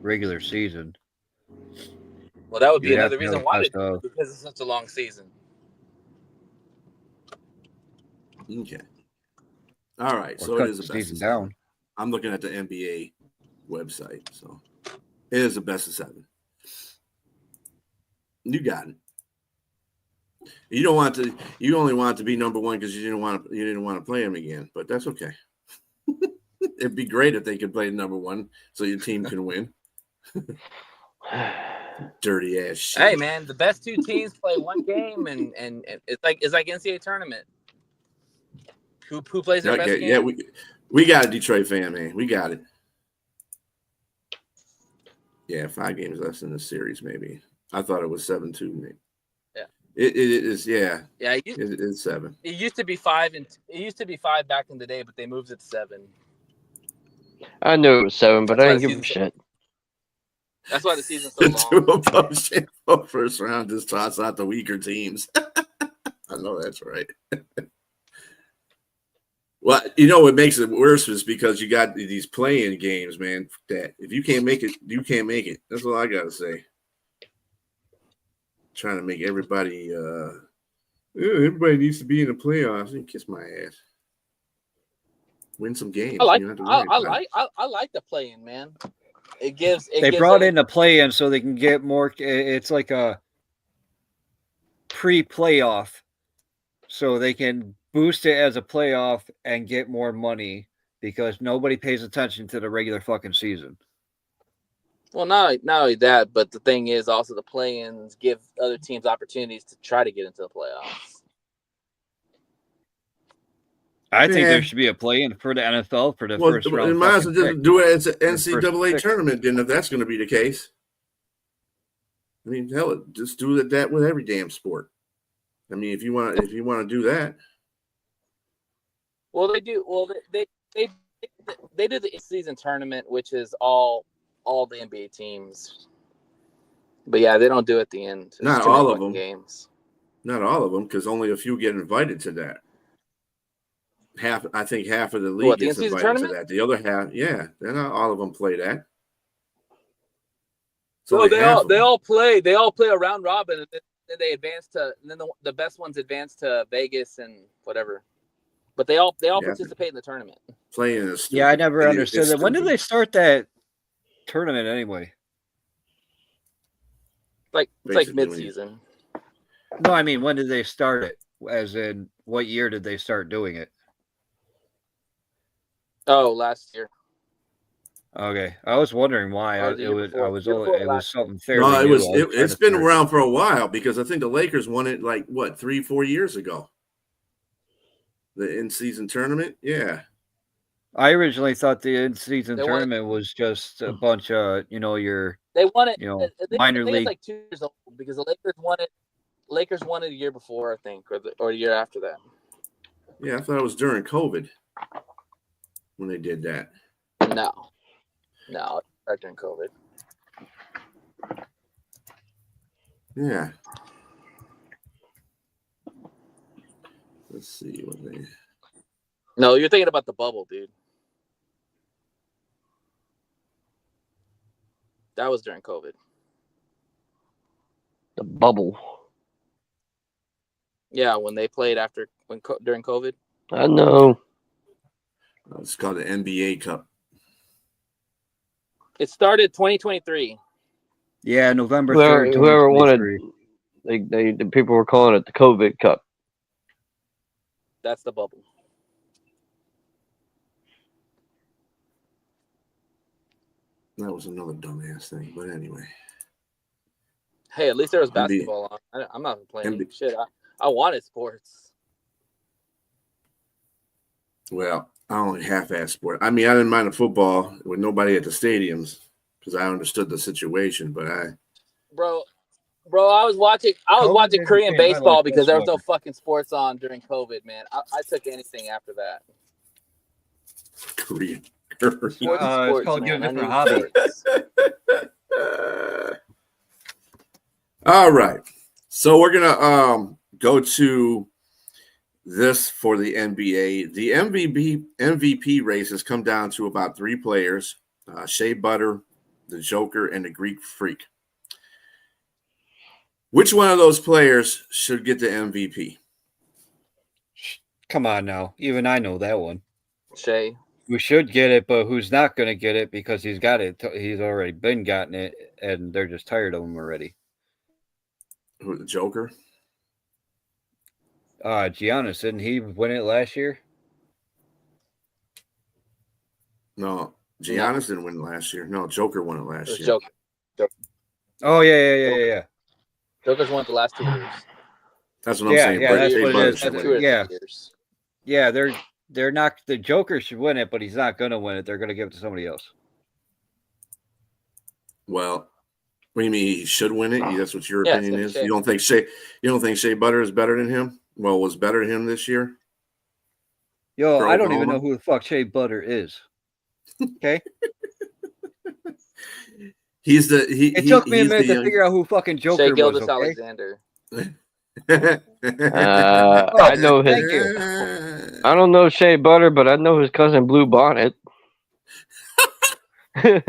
regular season. Well, that would be another reason why because it's such a long season. Okay. All right. So it is a best of 7. I'm looking at the NBA website. So it is a best of 7. You got it. You don't want to. You only want it to be number 1 because you didn't want to play him again. But that's okay. It'd be great if they could play number 1 so your team can win. Dirty ass shit. Hey man, the best 2 teams play 1 game, and it's like NCAA tournament. Who plays their best game? Yeah, we got a Detroit fan, man. We got it. Yeah, 5 games less in the series, maybe. I thought it was 7-2, maybe. Yeah. It is, yeah. Yeah, it's 7. It used to be 5, and it used to be 5 back in the day, but they moved it to 7. I knew it was 7, but I didn't give a shit. That's why the season's so long. First round just toss out the weaker teams. I know that's right. Well, you know what makes it worse is because you got these playing games, man. That if you can't make it, you can't make it. That's all I gotta say. Trying to make everybody, everybody needs to be in the playoffs. You kiss my ass. Win some games. I like the the play-in, man. They brought in the play-in so they can get more. It's like a pre-playoff, so they can boost it as a playoff and get more money because nobody pays attention to the regular fucking season. Well, not only that, but the thing is also the play-ins give other teams opportunities to try to get into the playoffs. I think there should be a play-in for the NFL for the first round. You might as well just do it as an NCAA tournament, then, if that's going to be the case. I mean, hell, just do that with every damn sport. I mean, if you want to do that. Well, they do. Well, they do the season tournament, which is all the NBA teams. But yeah, they don't do it at the end. Not all of them. Games. Not all of them, because only a few get invited to that. I think half of the league gets invited to that. The other half, yeah, they're not all of them play that. So they all play a round robin, and then they advance to, and then the best ones advance to Vegas and whatever. But they all participate in the tournament. Playing is stupid. Yeah, I never understood that. When did they start that tournament anyway? It's like mid-season. No, I mean, when did they start it? As in, what year did they start doing it? Oh, last year. Okay, I was wondering why. It was something fairly. No, it's been around for a while because I think the Lakers won it 3-4 years ago. The in-season tournament, yeah. I originally thought the in-season tournament was just a bunch of they won it. Minor league. It's like 2 years old because the Lakers won it. Lakers won it a year before, I think, or a year after that. Yeah, I thought it was during COVID when they did that. No, not during COVID. Yeah. Let's see what they. No, you're thinking about the bubble, dude. That was during COVID. The bubble. Yeah, when they played during COVID. I know. It's called the NBA Cup. It started 2023. Yeah, November 3rd. Whoever wanted, the people were calling it the COVID Cup. That's the bubble. That was another dumbass thing, but anyway. Hey, at least there was basketball on. I'm not playing shit. I wanted sports. Well, I only half-ass sport. I mean, I didn't mind the football with nobody at the stadiums because I understood the situation, but Bro, I was watching Korean baseball because there was no fucking sports on during COVID, man. I took anything after that. Korean. Sports, it's called a different hobby. All right. So we're gonna go to this for the NBA. The MVP race has come down to about 3 players: Shea Butter, the Joker, and the Greek Freak. Which one of those players should get the MVP? Come on now. Even I know that one. Shea. Who should get it, but who's not going to get it because he's got it. He's already been gotten it, and they're just tired of him already. Who, the Joker? Giannis, didn't he win it last year? No, Giannis didn't win it last year. No, Joker won it last year. Joker. Oh, yeah. Joker's won it the last 2 years. That's what I'm saying. Yeah, that's what it is. That's 2 or 3 years. Yeah, they're not. The Joker should win it, but he's not going to win it. They're going to give it to somebody else. Well, what do you mean he should win it? That's what your opinion is. You don't think Shea Butter is better than him? Well, was better than him this year? Yo, I don't even know who the fuck Shea Butter is. Okay. It took me a minute to figure out who fucking Joker Shea Gildas was. Okay? Alexander. I know his. Thank you. I don't know Shea Butter, but I know his cousin Blue Bonnet. What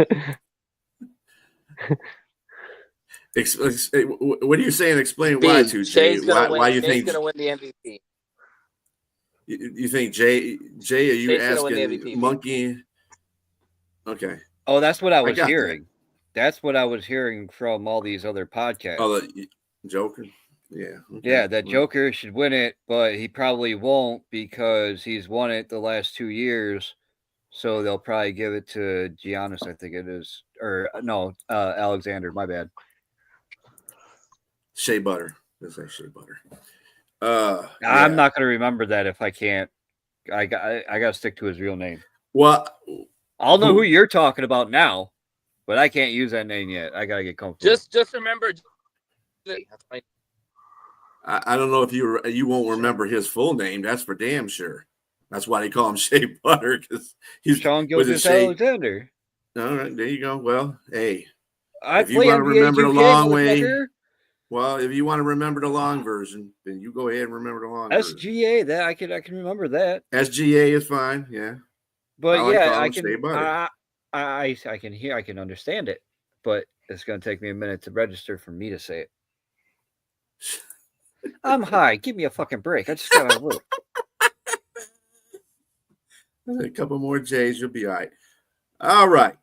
are you saying? Explain why to Jay. Why you think Jay's gonna win the MVP? You think Jay? Are you Jay's gonna win the asking MVP. Monkey? Okay. Oh, that's what I was got hearing. that. That's what I was hearing from all these other podcasts. Oh, the Joker. Yeah. Okay. Yeah, that Joker should win it, but he probably won't because he's won it the last 2 years. So they'll probably give it to Giannis, I think it is, or no, Alexander. My bad. Shea Butter. Let's say Shea Butter. I'm not going to remember that if I can't. I got to stick to his real name. Well, I'll know who you're talking about now, but I can't use that name yet. I got to get comfortable. Just remember. I don't know if you won't remember his full name. That's for damn sure. That's why they call him Shea Butter, because he's Sean Gilgeous-Alexander. All right, there you go. Well, hey, if you want to remember the long way, well, if you want to remember the long version, then you go ahead and remember the long version. SGA. That I can remember that. SGA is fine, yeah. But I can. I can hear. I can understand it, but it's going to take me a minute to register for me to say it. I'm high. Give me a fucking break. I just got to work. A couple more J's, you'll be all right. All right.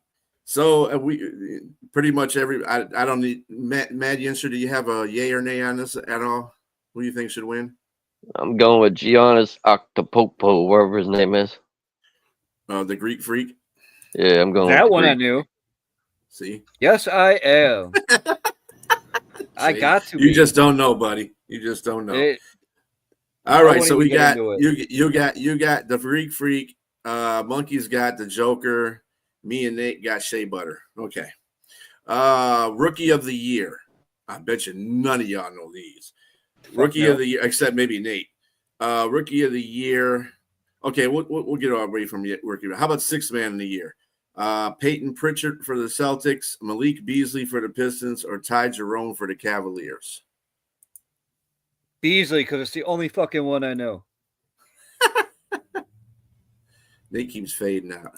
So we pretty much I don't need Mad Yinster. Do you have a yay or nay on this at all? Who do you think should win? I'm going with Giannis Octopopo, whatever his name is. The Greek Freak. Yeah, I'm going that with one. Greek. I knew. See? Yes, I am. I got to. You just don't know, buddy. You just don't know. All right, so we got you got the Greek Freak. Monkey's got the Joker. Me and Nate got Shea Butter. Okay. Rookie of the Year. I bet you none of y'all know these. Rookie of the Year, except maybe Nate. Rookie of the Year. Okay, we'll get away from rookie. How about sixth man of the year? Peyton Pritchard for the Celtics, Malik Beasley for the Pistons, or Ty Jerome for the Cavaliers? Beasley, because it's the only fucking one I know. Nate keeps fading out.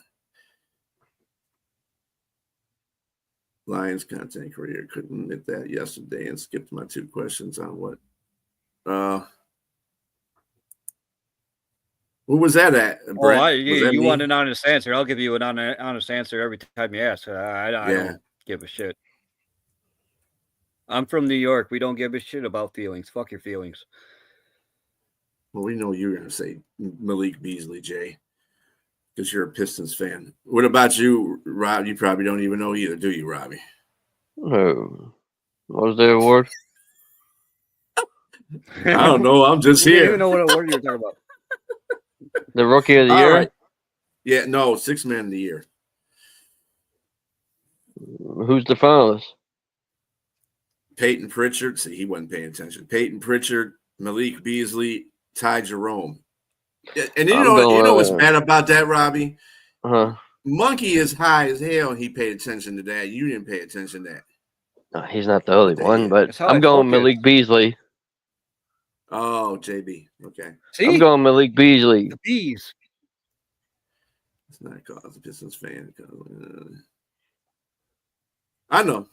Lions content career. Couldn't admit that yesterday and skipped my 2 questions on what. Who was that at? Brett? You want an honest answer. I'll give you an honest answer every time you ask. I don't give a shit. I'm from New York. We don't give a shit about feelings. Fuck your feelings. Well, we know you're going to say Malik Beasley, Jay, because you're a Pistons fan. What about you, Rob? You probably don't even know either, do you, Robbie? No. What was the award? I don't know. I'm just here. I don't even know what award you're talking about. The Rookie of the Year? Right. Yeah, no, sixth man of the year. Who's the finalist? Peyton Pritchard. See, he wasn't paying attention. Peyton Pritchard, Malik Beasley, Ty Jerome. And you know what's bad about that, Robbie? Monkey is high as hell, and he paid attention to that. You didn't pay attention to that. No, he's not the only one, but I'm going Malik Beasley. Oh, JB. Okay. See? I'm going Malik Beasley. The Bees. It's not cause a Pistons fan. I know.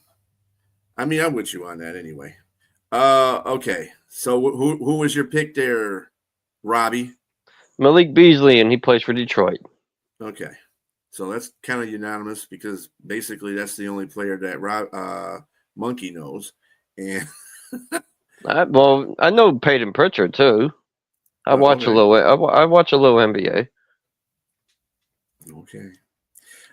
I mean, I'm with you on that anyway. Okay. So who was your pick there, Robbie? Malik Beasley, and he plays for Detroit. Okay. So that's kind of unanimous because basically that's the only player that Monkey knows. And I know Peyton Pritchard too. I watch a little NBA. Okay.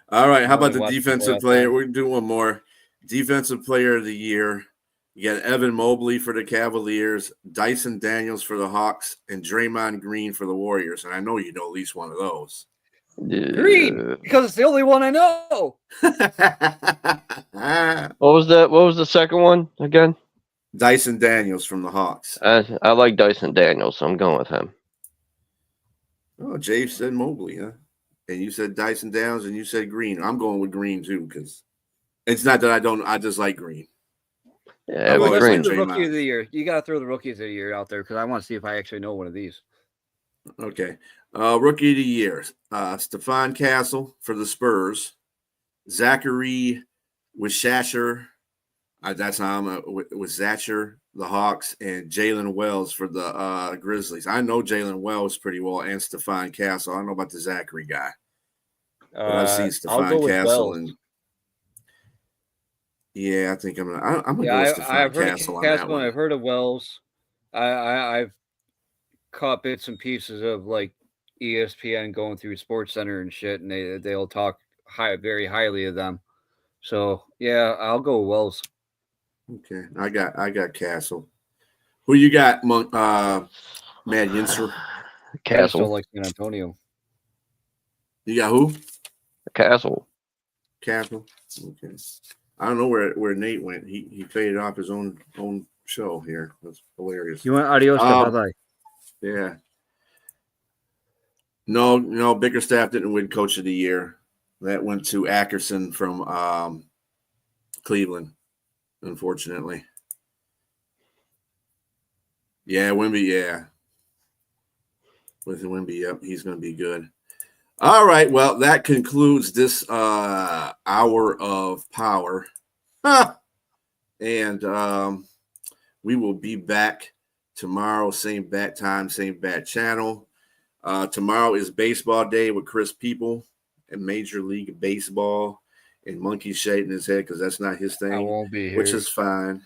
All right. How about the defensive player? We're going to do one more. Defensive player of the year. You got Evan Mobley for the Cavaliers, Dyson Daniels for the Hawks, and Draymond Green for the Warriors. And I know you know at least one of those. Yeah. Green, because it's the only one I know. What was the second one again? Dyson Daniels from the Hawks. I like Dyson Daniels, so I'm going with him. Oh, Jay said Mobley, huh? And you said Dyson Daniels, and you said Green. I'm going with Green too because it's not that I just like Green. Yeah, I've but always Let's do green. liked the rookie Draymond. of the year. You got to throw the rookies of the year out there because I want to see if I actually know one of these. Okay. Rookie of the year. Stephon Castle for the Spurs. Zachary Wishacher. That's how I'm with Zacher, the Hawks, and Jalen Wells for the Grizzlies. I know Jalen Wells pretty well and Stephon Castle. I don't know about the Zachary guy. But I've seen I'll go Stephon with Castle Wells. and yeah, I think I'm gonna go with I've Stephon heard Castle of on that Castle and one. I've heard of Wells. I've caught bits and pieces of like ESPN going through Sports Center and shit, and they'll talk very highly of them. So yeah, I'll go with Wells. Okay, I got Castle. Who you got, Mad Yinser? I just don't Castle. like San Antonio. You got who? Castle. Castle. Okay. I don't know where Nate went. He faded off his own show here. That's hilarious. You want adios? Bye-bye. Yeah. No, Bickerstaff didn't win Coach of the Year. That went to Ackerson from Cleveland, unfortunately. Yeah, Wemby, yeah. With Wemby, yep, he's going to be good. All right, well, that concludes this hour of power. And we will be back tomorrow, same bat time, same bat channel. Tomorrow is baseball day with Chris People and Major League Baseball, and Monkey shaking his head because that's not his thing. I won't be here, which is fine.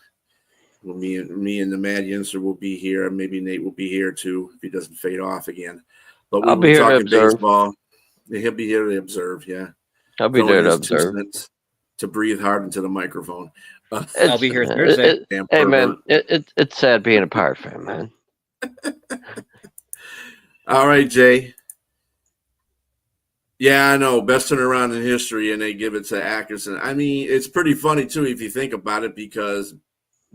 Well, me and the Mad Yinser will be here. Maybe Nate will be here too if he doesn't fade off again. But I'll we'll be be here to talking observe. baseball. Yeah, he'll be here to observe. Yeah, I'll be there to observe. To breathe hard into the microphone. I'll be here Thursday. Hey man, it's sad being a Pirate fan, man. All right, Jay. Yeah, I know. Best turnaround in history, and they give it to Ackerson. I mean, it's pretty funny, too, if you think about it, because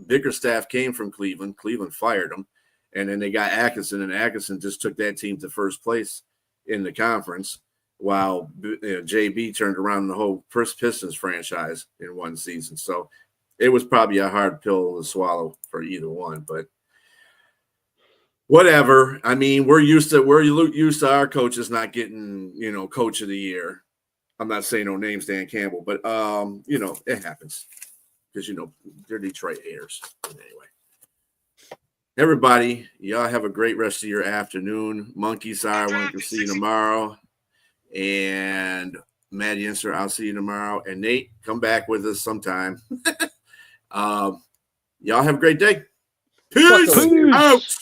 Bickerstaff came from Cleveland. Cleveland fired him, and then they got Atkinson, and Atkinson just took that team to first place in the conference, while JB turned around the whole Pistons franchise in one season. So it was probably a hard pill to swallow for either one, but whatever. I mean, we're used to our coaches not getting, Coach of the Year. I'm not saying no names, Dan Campbell, but it happens because they're Detroit haters. Anyway, everybody, y'all have a great rest of your afternoon. Monkey, sorry, I won't see you tomorrow. And Matt Yinser, I'll see you tomorrow. And Nate, come back with us sometime. Y'all have a great day. Peace out.